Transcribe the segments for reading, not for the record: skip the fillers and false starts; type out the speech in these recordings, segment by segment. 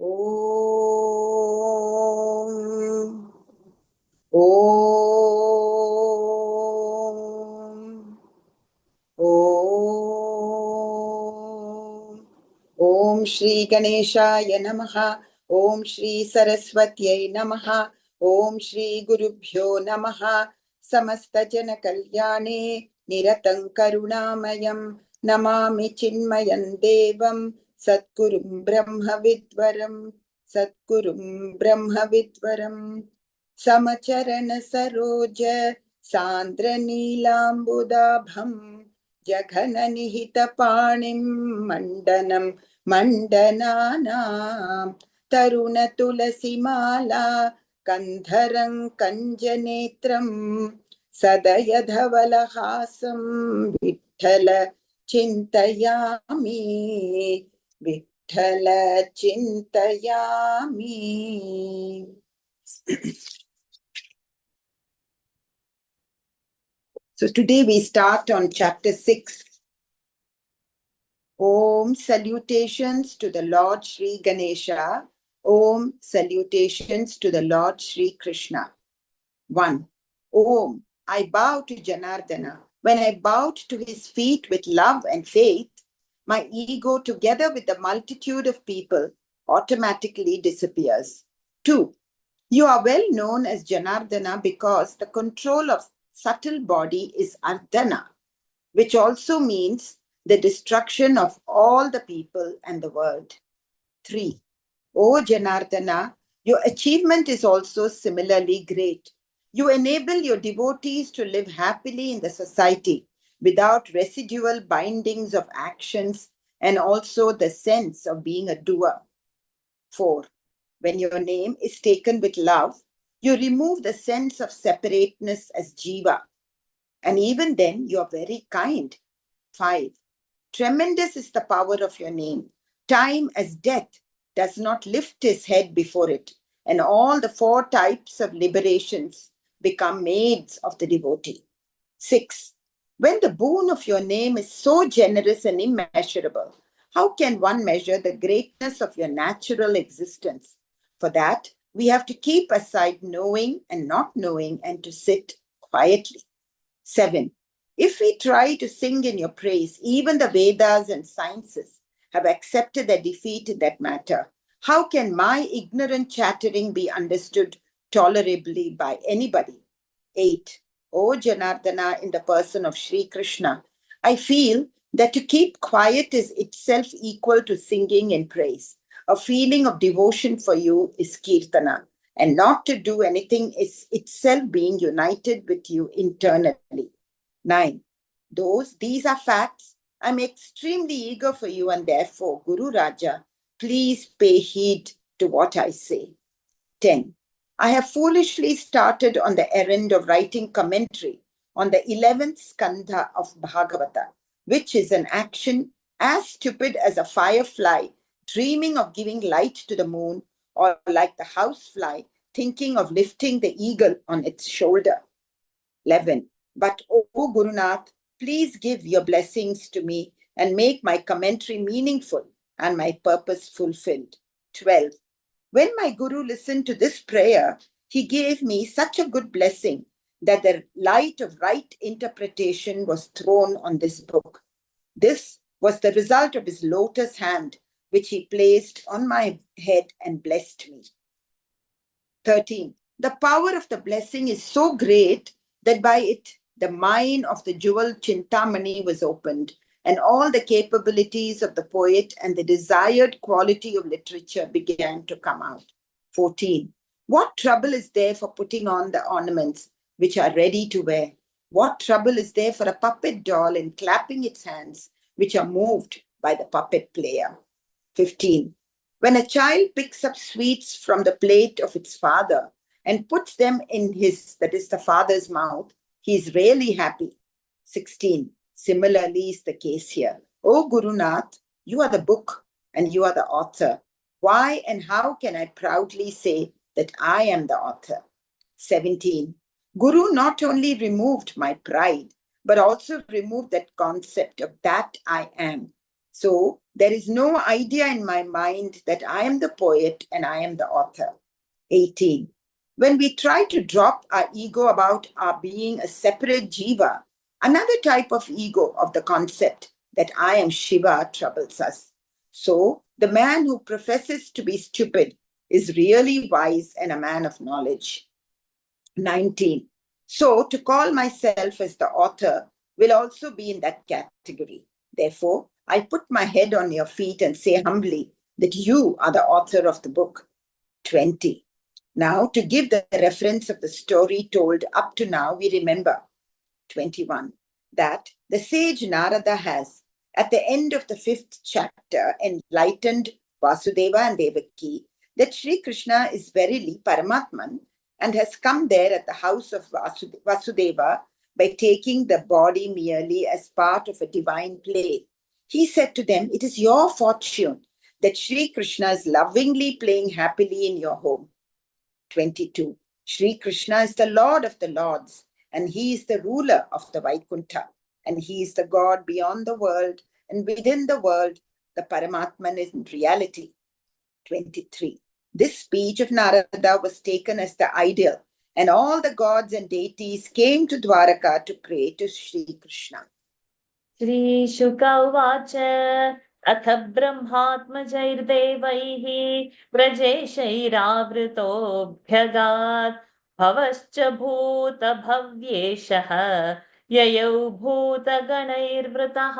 Om. Om. Om. Om Shri Ganeshaya Namaha. Om Shri Saraswatyai Namaha. Om Shri Gurubhyo Namaha. Samasta Jana Kalyane Niratang Karunamayam Namami Chinmayan Devam Satgurum Brahma Vidvaram Satgurum Brahma Vidvaram Samacharana Saroja Sandra Neelambudabham Jaghana Nihita Panim Mandanam Mandananam Taruna Tulasimala Kandharang Kanjanetram Sadayadhavalahasam Vithala Chintayami Vithala Chintayami. So today we start on chapter 6. Om salutations to the Lord Sri Ganesha. Om salutations to the Lord Sri Krishna. 1. Om, I bow to Janardana. When I bowed to his feet with love and faith, my ego, together with the multitude of people, automatically disappears. 2. You are well known as Janardana because the control of subtle body is Ardhana, which also means the destruction of all the people and the world. 3. O Janardana, your achievement is also similarly great. You enable your devotees to live happily in the society without residual bindings of actions and also the sense of being a doer. 4. When your name is taken with love, you remove the sense of separateness as jiva. And even then, you are very kind. 5. Tremendous is the power of your name. Time as death does not lift his head before it, and all the 4 types of liberations become maids of the devotee. 6. When the boon of your name is so generous and immeasurable, how can one measure the greatness of your natural existence? For that, we have to keep aside knowing and not knowing and to sit quietly. 7. If we try to sing in your praise, even the Vedas and sciences have accepted their defeat in that matter. How can my ignorant chattering be understood tolerably by anybody? 8. O Janardana, in the person of Sri Krishna, I feel that to keep quiet is itself equal to singing in praise. A feeling of devotion for you is kirtana, and not to do anything is itself being united with you internally. 9. These are facts. I'm extremely eager for you, and therefore, Guru Raja, please pay heed to what I say. 10. I have foolishly started on the errand of writing commentary on the 11th skandha of Bhagavata, which is an action as stupid as a firefly dreaming of giving light to the moon, or like the housefly thinking of lifting the eagle on its shoulder. 11. But, O Gurunath, please give your blessings to me and make my commentary meaningful and my purpose fulfilled. 12. When my Guru listened to this prayer, he gave me such a good blessing that the light of right interpretation was thrown on this book. This was the result of his lotus hand, which he placed on my head and blessed me. 13. The power of the blessing is so great that by it the mine of the jewel Chintamani was opened, and all the capabilities of the poet and the desired quality of literature began to come out. 14. What trouble is there for putting on the ornaments which are ready to wear? What trouble is there for a puppet doll in clapping its hands, which are moved by the puppet player? 15. When a child picks up sweets from the plate of its father and puts them in his, that is the father's mouth, he is really happy. 16. Similarly is the case here. O Gurunath, you are the book and you are the author. Why and how can I proudly say that I am the author? 17. Guru not only removed my pride, but also removed that concept of that I am. So there is no idea in my mind that I am the poet and I am the author. 18. When we try to drop our ego about our being a separate jiva, another type of ego of the concept that I am Shiva troubles us. So the man who professes to be stupid is really wise and a man of knowledge. 19. So to call myself as the author will also be in that category. Therefore, I put my head on your feet and say humbly that you are the author of the book. 20. Now, to give the reference of the story told up to now, we remember 21 that the sage Narada has, at the end of the 5th chapter, enlightened Vasudeva and Devaki that Sri Krishna is verily Paramatman and has come there at the house of Vasudeva by taking the body merely as part of a divine play. He said to them, "It is your fortune that Sri Krishna is lovingly playing happily in your home." 22. Sri Krishna is the Lord of the Lords, and he is the ruler of the Vaikuntha, and he is the God beyond the world, and within the world, the Paramatman is in reality. 23. This speech of Narada was taken as the ideal, and all the gods and deities came to Dwaraka to pray to Sri Krishna. Shri Shuka Uvacha अथ ब्रह्मात्मजैर्देवैः व्रजेशैरावृतोऽभ्यगात् भवश्च भूतभव्येशः ययौ भूतगणैर्वृतः.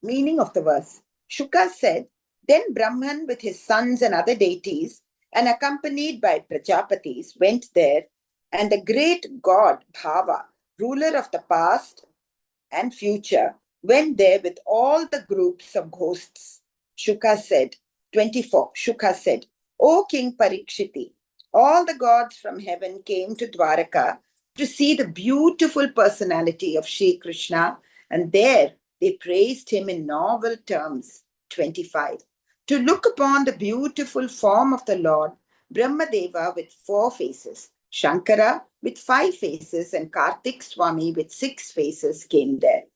Meaning of the verse. Shuka said, then Brahman with his sons and other deities and accompanied by Prajapatis went there, and the great god Bhava, ruler of the past and future, went there with all the groups of ghosts. Shuka said, 24, Shuka said, O King Parikshiti, all the gods from heaven came to Dwaraka to see the beautiful personality of Sri Krishna, and there they praised him in novel terms. 25. To look upon the beautiful form of the Lord, Brahmadeva with 4 faces, Shankara with 5 faces, and Kartik Swami with 6 faces came there.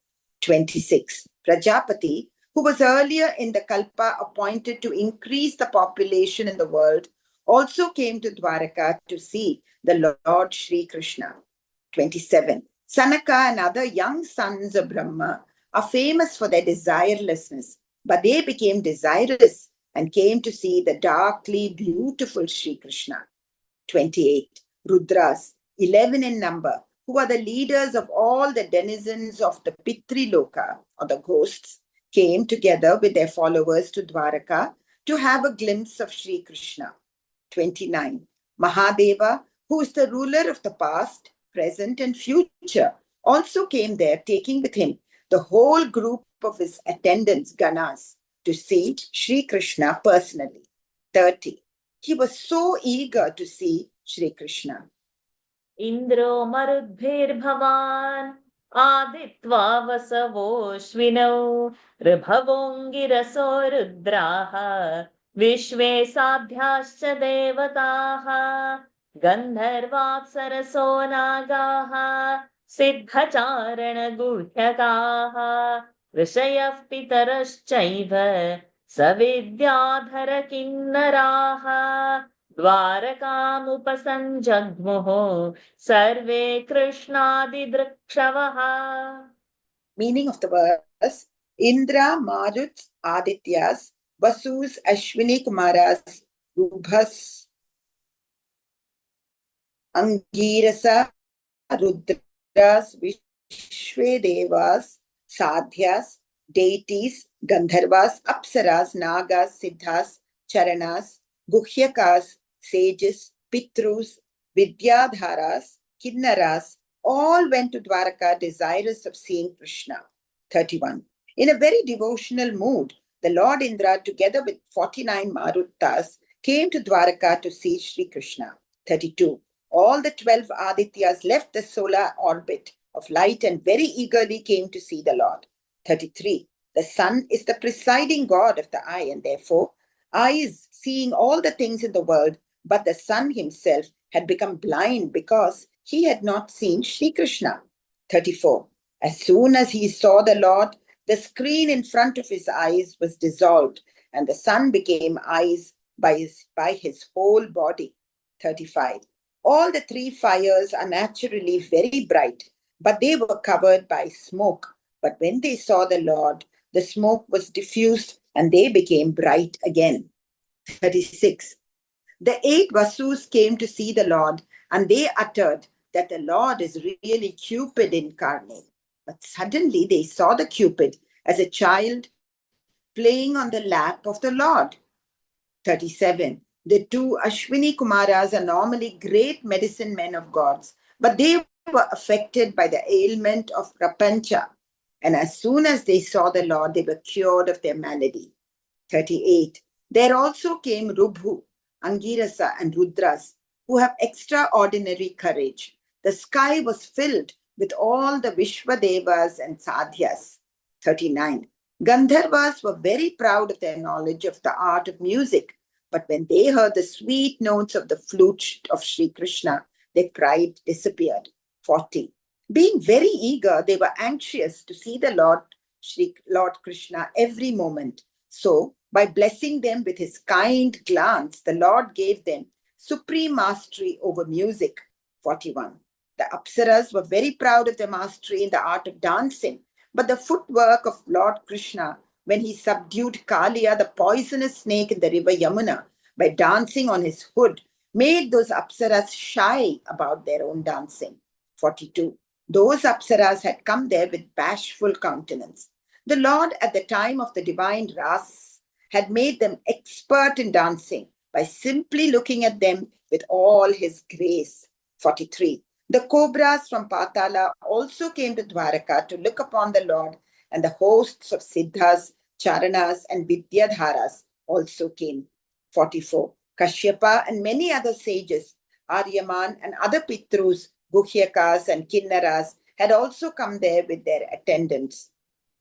26. Prajapati, who was earlier in the Kalpa appointed to increase the population in the world, also came to Dwaraka to see the Lord Sri Krishna. 27. Sanaka and other young sons of Brahma are famous for their desirelessness, but they became desirous and came to see the darkly beautiful Sri Krishna. 28. Rudras, 11 in number, who are the leaders of all the denizens of the Pitri Loka, or the ghosts, came together with their followers to Dwaraka to have a glimpse of Sri Krishna. 29. Mahadeva, who is the ruler of the past, present, and future, also came there, taking with him the whole group of his attendants, Ganas, to see Sri Krishna personally. 30. He was so eager to see Sri Krishna. Indro marudbhirbhavan आदित्वा वसवोऽश्विनौ ऋभवोऽङ्गिरसो रुद्राः विश्वे साध्याश्च देवताः गन्धर्वाप्सरसो नागाः सिद्धचारणगुह्यकाः ऋषयः पितरश्चैव सविद्याधर किन्नराः द्वारकामुपसञ्जग्मुः सर्वे कृष्णादिदृक्षवः. Meaning of the verse: Indra, Marut, Adityas, Vasus, Ashwini Kumaras, Rubhas, Angirasa, Rudras, Vishvedevas, Sadhyas, deities, Gandharvas, Apsaras, Nagas, Siddhas, Charanas, Guhyakas, sages, Pitrus, Vidyadharas, Kinnaras, all went to Dwaraka desirous of seeing Krishna. 31. In a very devotional mood, the Lord Indra, together with 49 Maruttas, came to Dwaraka to see Sri Krishna. 32. All the 12 Adityas left the solar orbit of light and very eagerly came to see the Lord. 33. The sun is the presiding god of the eye, and therefore eyes seeing all the things in the world, but the sun himself had become blind because he had not seen Sri Krishna. 34. As soon as he saw the Lord, The screen in front of his eyes was dissolved, and the sun became eyes by his whole body. 35. All the three fires are naturally very bright, but they were covered by smoke. But when they saw the Lord, the smoke was diffused and they became bright again. 36. The 8 Vasus came to see the Lord, and they uttered that the Lord is really Cupid incarnate. But suddenly they saw the Cupid as a child playing on the lap of the Lord. 37. The two Ashwini Kumaras are normally great medicine men of gods, but they were affected by the ailment of Prapancha. And as soon as they saw the Lord, they were cured of their malady. 38. There also came Rubhu, Angirasa, and Rudras, who have extraordinary courage. The sky was filled with all the Vishwadevas and Sadhyas. 39. Gandharvas were very proud of their knowledge of the art of music, but when they heard the sweet notes of the flute of Sri Krishna, their pride disappeared. 40. Being very eager, they were anxious to see the Lord Krishna every moment. So, by blessing them with his kind glance, the Lord gave them supreme mastery over music. 41. The Apsaras were very proud of their mastery in the art of dancing, but the footwork of Lord Krishna, when he subdued Kaliya, the poisonous snake in the river Yamuna, by dancing on his hood, made those Apsaras shy about their own dancing. 42. Those Apsaras had come there with bashful countenance. The Lord, at the time of the divine Ras, had made them expert in dancing by simply looking at them with all his grace. 43. The cobras from Patala also came to Dwaraka to look upon the Lord, and the hosts of Siddhas, Charanas, and Vidyadharas also came. 44. Kashyapa and many other sages, Aryaman and other Pitrus, Guhyakas and Kinnaras, had also come there with their attendants.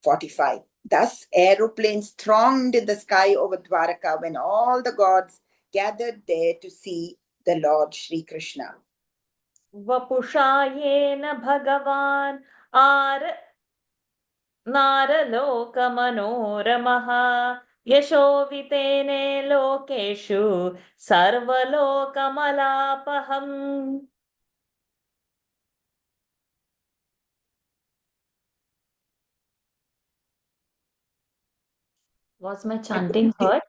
45. Thus, aeroplanes thronged in the sky over Dwaraka when all the gods gathered there to see the Lord Sri Krishna. वपुषायेन भगवान् नारलोकमनोरमः यशोवितेने लोकेषु सर्वलोकमलापहम्. Was my chanting heard?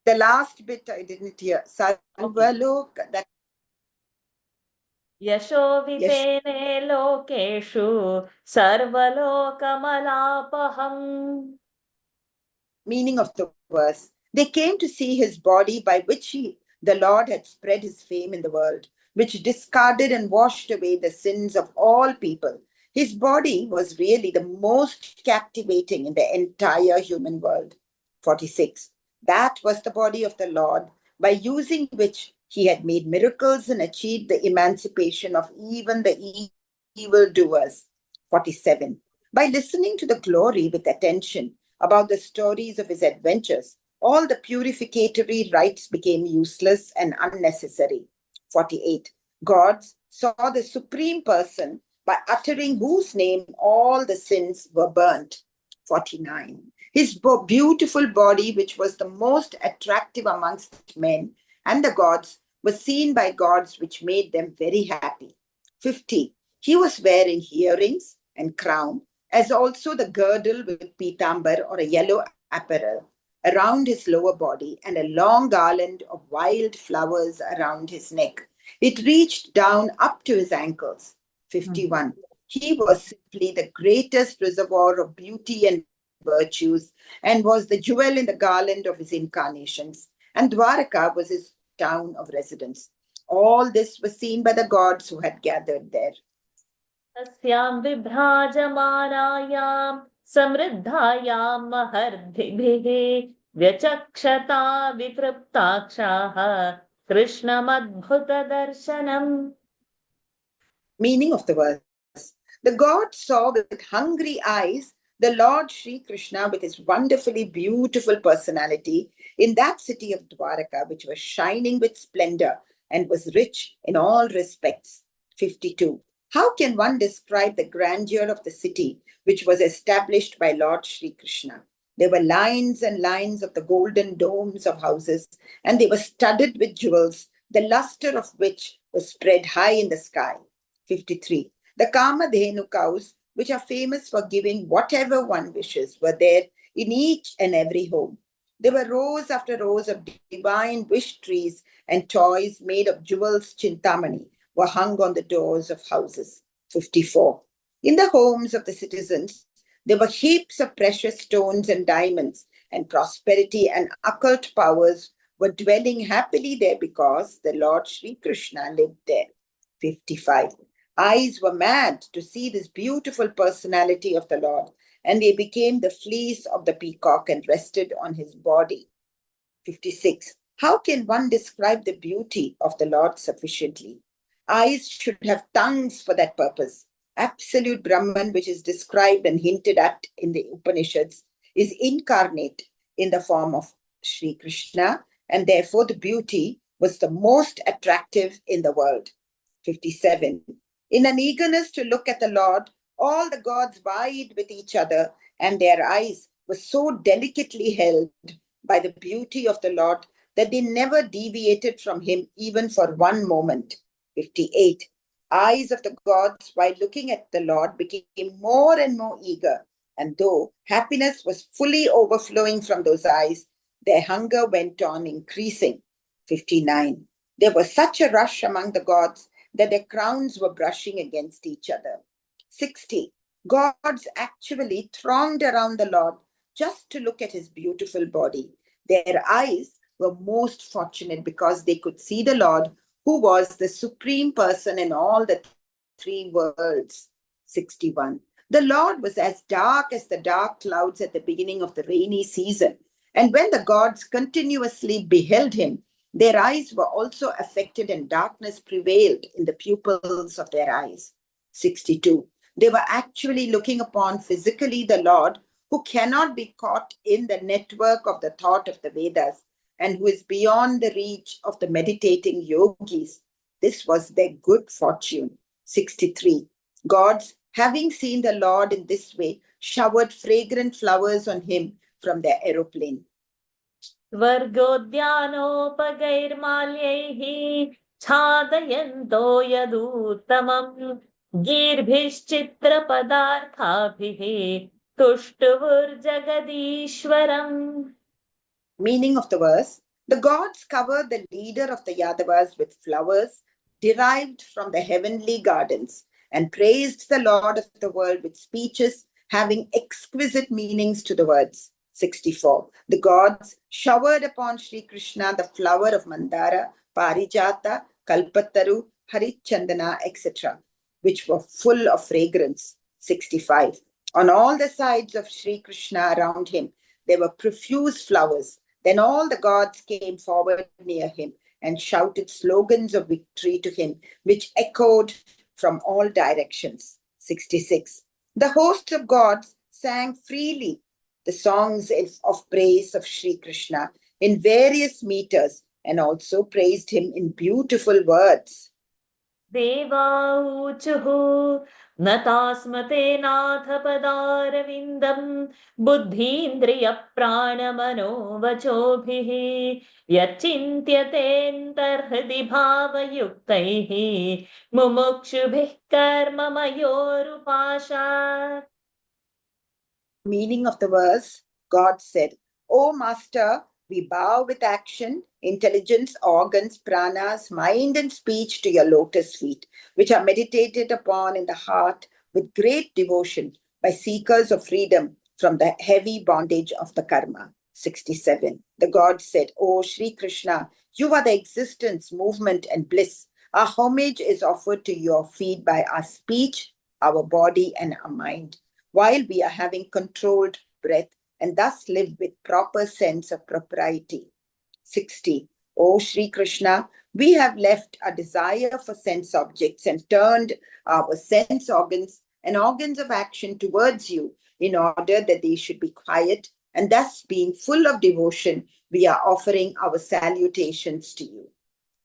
The last bit I didn't hear. Sarvalok, that यशोवितेने लोकेषु सर्वलोकमलापहम्. Meaning of the verse. They came to see his body by which the Lord had spread his fame in the world, which discarded and washed away the sins of all people. His body was really the most captivating in the entire human world. 46. That was the body of the Lord, by using which he had made miracles and achieved the emancipation of even the evildoers. 47. By listening to the glory with attention about the stories of his adventures, all the purificatory rites became useless and unnecessary. 48. Gods saw the Supreme Person by uttering whose name all the sins were burnt. 49. His beautiful body, which was the most attractive amongst men and the gods, was seen by gods, which made them very happy. 50. He was wearing earrings and crown, as also the girdle with pitambar or a yellow apparel around his lower body and a long garland of wild flowers around his neck. It reached down up to his ankles. 51. He was simply the greatest reservoir of beauty and virtues and was the jewel in the garland of his incarnations. And Dwaraka was his town of residence. All this was seen by the gods who had gathered there. तस्यां विभ्राजमानायां समृद्धायां महर्षिभिः व्यचक्षता वितृप्ताक्षाः कृष्णमद्भुतदर्शनम्. Meaning of the verse. The gods saw with hungry eyes the Lord Sri Krishna with his wonderfully beautiful personality in that city of Dwaraka, which was shining with splendor and was rich in all respects. 52. How can one describe the grandeur of the city which was established by Lord Sri Krishna? There were lines and lines of the golden domes of houses, and they were studded with jewels, the luster of which was spread high in the sky. 53. The Kamadhenu cows, which are famous for giving whatever one wishes, were there in each and every home. There were rows after rows of divine wish trees and toys made of jewels chintamani were hung on the doors of houses. 54. In the homes of the citizens, there were heaps of precious stones and diamonds, and prosperity and occult powers were dwelling happily there because the Lord Sri Krishna lived there. 55. Eyes were mad to see this beautiful personality of the Lord, and they became the fleece of the peacock and rested on his body. 56. How can one describe the beauty of the Lord sufficiently? Eyes should have tongues for that purpose. Absolute Brahman, which is described and hinted at in the Upanishads, is incarnate in the form of Sri Krishna, and therefore the beauty was the most attractive in the world. 57. In an eagerness to look at the Lord, all the gods vied with each other, and their eyes were so delicately held by the beauty of the Lord that they never deviated from him even for one moment. 58. Eyes of the gods, while looking at the Lord, became more and more eager, and though happiness was fully overflowing from those eyes, their hunger went on increasing. 59. There was such a rush among the gods that their crowns were brushing against each other. 60. Gods actually thronged around the Lord just to look at his beautiful body. Their eyes were most fortunate because they could see the Lord, who was the supreme person in all the three worlds. 61. The Lord was as dark as the dark clouds at the beginning of the rainy season. And when the gods continuously beheld him, their eyes were also affected, and darkness prevailed in the pupils of their eyes. 62. They were actually looking upon physically the Lord, who cannot be caught in the network of the thought of the Vedas and who is beyond the reach of the meditating yogis. This was their good fortune. 63. Gods, having seen the Lord in this way, showered fragrant flowers on him from their aeroplane. स्वर्गोद्यानोपगैर्माल्यैः छादयन्तो यदूत्तमम् गीर्भिश्चित्रपदार्थाभिः तुष्टुवुर्जगदीश्वरम्. Meaning of the verse: the gods covered the leader of the Yadavas with flowers derived from the heavenly gardens and praised the Lord of the world with speeches having exquisite meanings to the words. 64. The gods showered upon Sri Krishna the flower of Mandara, Parijata, Kalpataru, Harichandana, etc., which were full of fragrance. 65. On all the sides of Sri Krishna around him, there were profuse flowers. Then all the gods came forward near him and shouted slogans of victory to him, which echoed from all directions. 66. The host of gods sang freely the songs of praise of Sri Krishna in various meters and also praised him in beautiful words. देवाऊचुः न तास्मते नाथ पदारविन्दम् बुद्धीन्द्रियप्राणमनोवचोभिः यच्चिन्त्यतेऽन्तर्हृदि भावयुक्तैः मुमुक्षुभिः कर्ममयोरुपाशात्. Meaning of the verse: God said, O Master, we bow with action, intelligence, organs, pranas, mind, and speech to your lotus feet, which are meditated upon in the heart with great devotion by seekers of freedom from the heavy bondage of the karma. 67. The God said, O Sri Krishna, you are the existence, movement, and bliss. Our homage is offered to your feet by our speech, our body, and our mind, while we are having controlled breath and thus live with proper sense of propriety. 60. O Sri Krishna, we have left a desire for sense objects and turned our sense organs and organs of action towards you in order that they should be quiet, and thus being full of devotion, we are offering our salutations to you.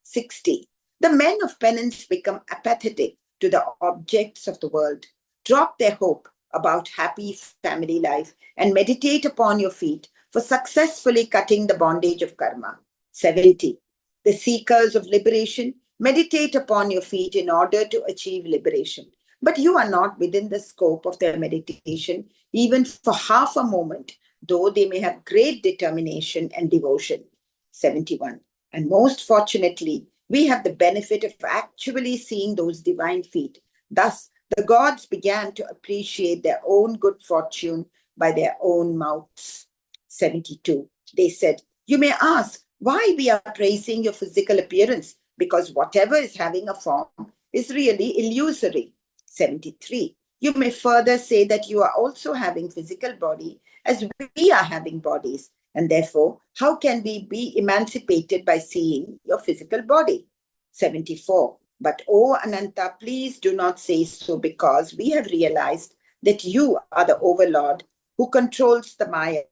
60. The men of penance become apathetic to the objects of the world. Drop their hope about happy family life and meditate upon your feet for successfully cutting the bondage of karma. 70. The seekers of liberation, meditate upon your feet in order to achieve liberation. But you are not within the scope of their meditation, even for half a moment, though they may have great determination and devotion. 71. And most fortunately, we have the benefit of actually seeing those divine feet. Thus, the gods began to appreciate their own good fortune by their own mouths. 72. They said, you may ask why we are praising your physical appearance, because whatever is having a form is really illusory. 73. You may further say that you are also having physical body as we are having bodies, and therefore, how can we be emancipated by seeing your physical body? 74. But, O Ananta, please do not say so, because we have realized that you are the overlord who controls the Maya.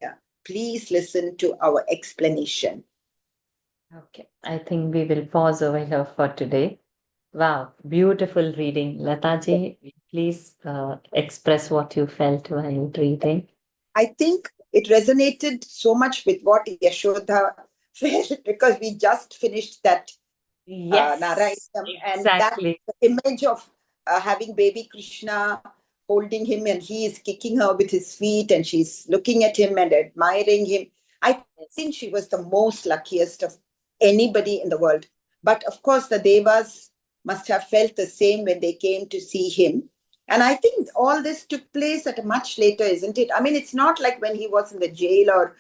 Please listen to our explanation. Okay, I think we will pause over here for today. Wow, beautiful reading. Lataji, please express what you felt while reading. I think it resonated so much with what Yashoda felt, because we just finished that Yes, Narayanam, and that exactly. image of having baby Krishna holding him, and he is kicking her with his feet and she's looking at him and admiring him. I think she was the most luckiest of anybody in the world. But of course, the Devas must have felt the same when they came to see him. And I think all this took place at a much later, isn't it? I mean, it's not like when he was in the jail, or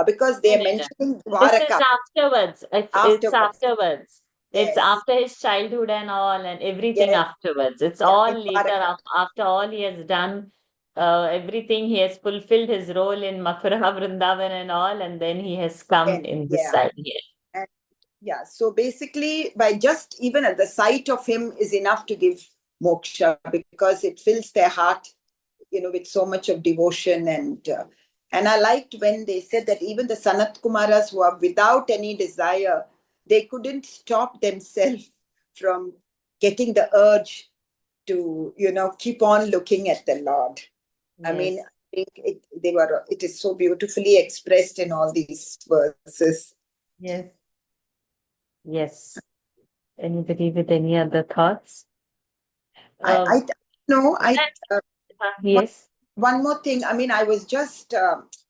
because No, they are no, no. mentioning This is Dwaraka afterwards. It's afterwards. afterwards. It's Yes. after his childhood and all, and everything Yes. afterwards. It's Yeah, all in later. Dwaraka. After all he has done, everything he has fulfilled his role in Mathura, Vrindavan, and all, and then he has come And in this yeah. side here. And yeah. So basically, by just even at the sight of him is enough to give moksha, because it fills their heart, with so much of devotion. And I liked when they said that even the Sanat Kumaras who are without any desire, they couldn't stop themselves from getting the urge to, keep on looking at the Lord. I mean, Yes, I think it is so beautifully expressed in all these verses. yes, yes. Anybody with any other thoughts? I Um, know, one, yes. one more thing. I mean, I was just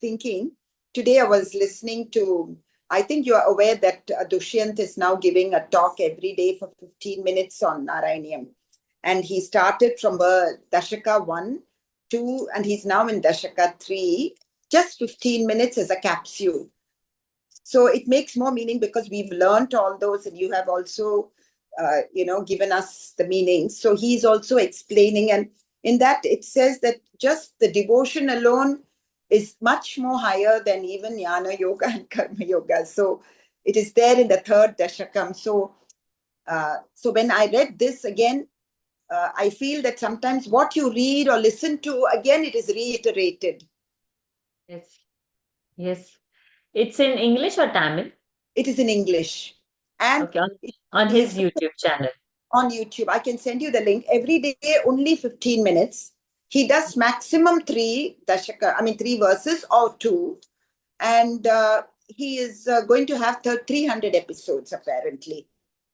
thinking today, I was listening to, I think you are aware that Dushyant is now giving a talk every day for 15 minutes on Narayaniam. And he started from Dashaka 1, 2, and he's now in Dashaka 3, just 15 minutes as a capsule. So it makes more meaning because we've learned all those, and you have also given us the meanings. So he's also explaining, and in that it says that just the devotion alone is much more higher than even jnana yoga and karma yoga. So it is there in the third dashakam. So when I read this again, I feel that sometimes what you read or listen to, again, it is reiterated. Yes, yes. It's in English or Tamil? It is in English. And Okay, it on his is YouTube channel. on YouTube. I can send you the link. Every day, only 15 minutes. He does maximum three verses or two. And he is going to have 300 episodes, apparently,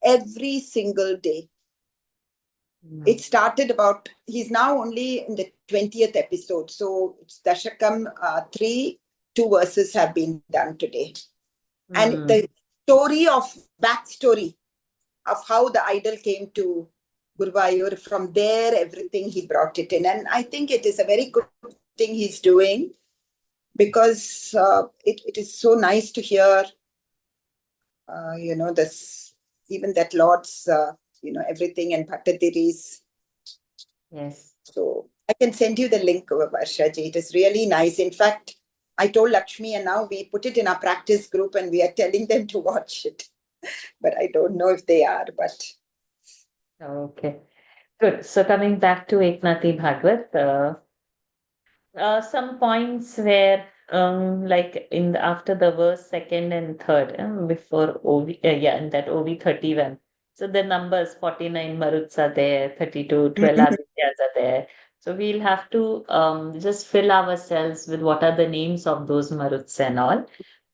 every single day. It started he's now only in the 20th episode. So it's Dashakam 3, 2 verses have been done today. And the backstory of how the idol came to Guruvayur, from there, everything he brought it in. And I think it is a very good thing he's doing, because it is so nice to hear, this, even that Lord's, everything, and Bhattadiri's. Yes. So I can send you the link, Varshaji. It is really nice. In fact, I told Lakshmi, and now we put it in our practice group and we are telling them to watch it. But I don't know if they are, but Okay. Good. So coming back to Eknathi Bhagawat, some points where like after the verse second and third, before OV, yeah, in that OV 31. So the numbers 49 Maruts are there, 32, 12 Adityas are there. So we'll have to just fill ourselves with what are the names of those Maruts and all.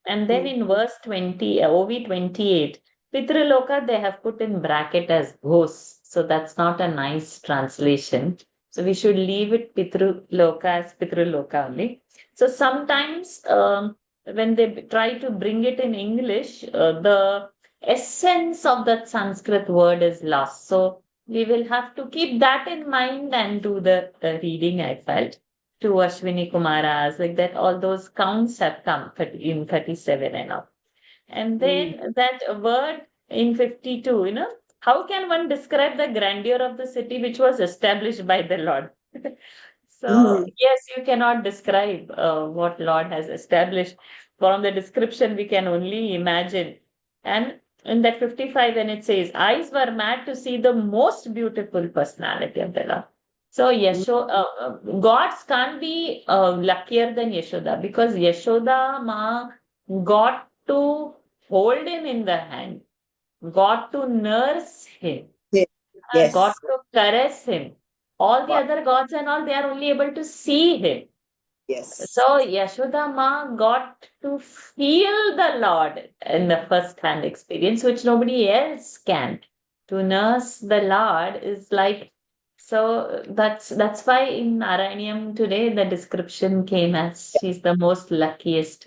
And then in verse 20, OV 28, Pitriloka they have put in bracket as ghosts. So that's not a nice translation. So we should leave it Pitriloka as Pitriloka only. So sometimes when they try to bring it in English, the essence of that Sanskrit word is lost. So we will have to keep that in mind and do the reading, I felt to Ashwini Kumaras, like that, all those counts have come in 37 and all. And then that word in 52, how can one describe the grandeur of the city which was established by the Lord? So, yes, you cannot describe what Lord has established. From the description, we can only imagine. And in that 55, when it says, eyes were mad to see the most beautiful personality of the Lord. So, gods can't be luckier than Yashoda because Yashoda Ma got to hold him in the hand, got to nurse him, got Yes. to caress him. All the Got. other gods and all, they are only able to see him. Yes. So Yashoda Ma got to feel the Lord in the first-hand experience, which nobody else can. To nurse the Lord is like so. That's why in Narayanyam today the description came as she's the most luckiest,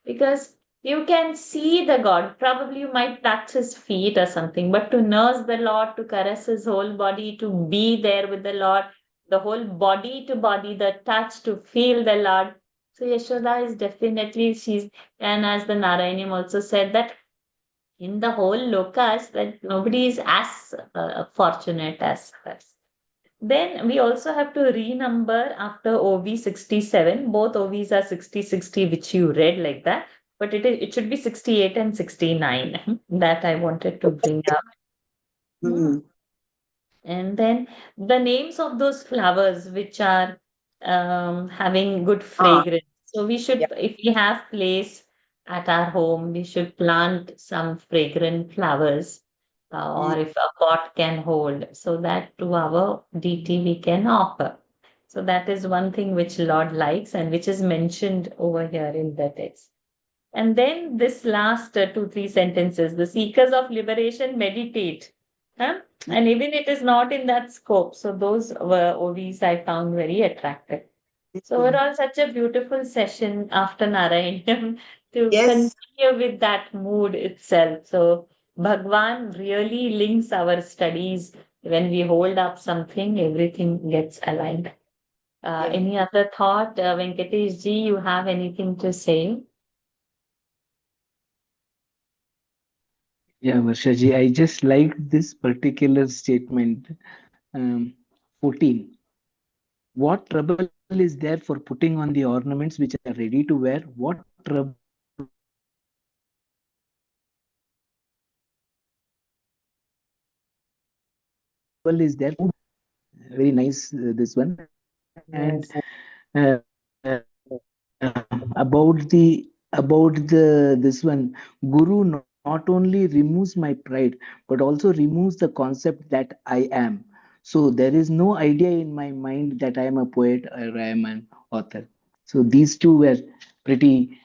because you can see the God. Probably you might touch his feet or something, but to nurse the Lord, to caress his whole body, to be there with the Lord, the whole body to body, the touch to feel the Lord. So Yashoda is definitely and as the Narayanyam also said that in the whole lokas that nobody is as fortunate as her. Then we also have to renumber after OV 67. Both OVs are 60, which you read like that, but it should be 68 and 69. That I wanted to bring up. Hmm. And then the names of those flowers which are having good Ah, fragrance. So we yeah. should, if we have place at our home, we should plant some fragrant flowers, or if a pot can hold, so that to our deity we can offer. So that is one thing which Lord likes and which is mentioned over here in the text. And then this last two, three sentences, the seekers of liberation meditate. Huh? And even it is not in that scope. So those were OVs I found very attractive. So overall, such a beautiful session after Narayanam to Yes. continue with that mood itself. So Bhagwan really links our studies. When we hold up something, everything gets aligned. Yeah. Any other thought, Venkatesh ji, you have anything to say? Yeah, Varshaji, I just like this particular statement. 14. What trouble is there for putting on the ornaments which are ready to wear? What trouble is there for putting on the ornaments which are ready to wear? Very nice, this one. And uh, about the this one, Guru not only removes my pride but also removes the concept that I am. So there is no idea in my mind that I am a poet or I am an author. So these two were pretty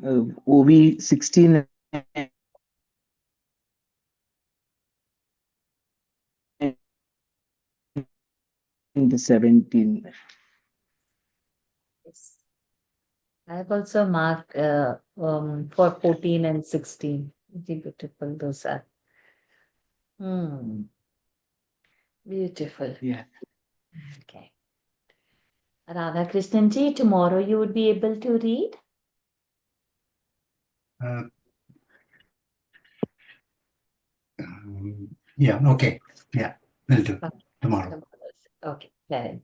OV 16 and 17. Yes. I've also marked for 14 and 16. Very beautiful those are. Hmm. Beautiful. Yeah. Okay. Radha Krishnanji, tomorrow you would be able to read? Uh, yeah, okay. Yeah, will do Okay. tomorrow. Okay. Then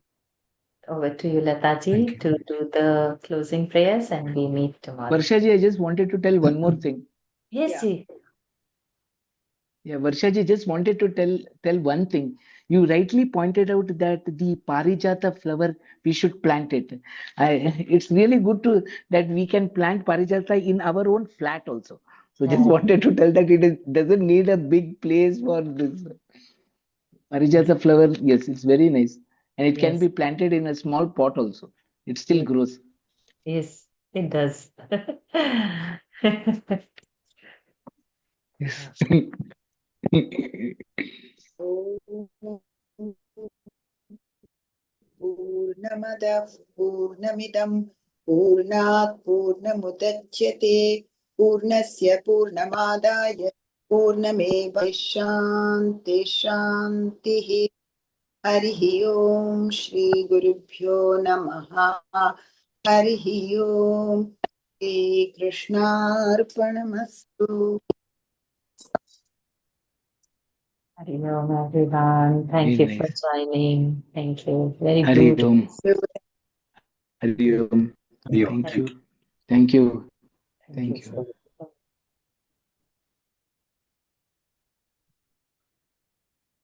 over to you, Thank Lataji, you. to do the closing prayers and we meet tomorrow. Varshaji, I just wanted to tell one more thing. Yes, Yeah. ji. Yeah, Varshaji, just wanted to tell one thing. You rightly pointed out that the Parijata flower, we should plant it. It's really good to that we can plant Parijata in our own flat also. So just wanted to tell that doesn't need a big place for this. Parijata flower, yes, it's very nice. And it can Yes. be planted in a small pot also. It still Yes. grows. Yes, it does. Yes. पूर्णमदः पूर्णमिदं पूर्णात् पूर्णमुदच्यते पूर्णस्य पूर्णमादाय पूर्णमेवैशान्ति शान्तिः हरिः ओम् श्रीगुरुभ्यो नमः हरिः ओम् श्रीकृष्णार्पणमस्तु Hari Om, everyone. Thank Very you for nice. joining. Thank you. Very Hari good. Om. Hari Om. Hariyo. Thank you. Thank you. Thank Thank you you. so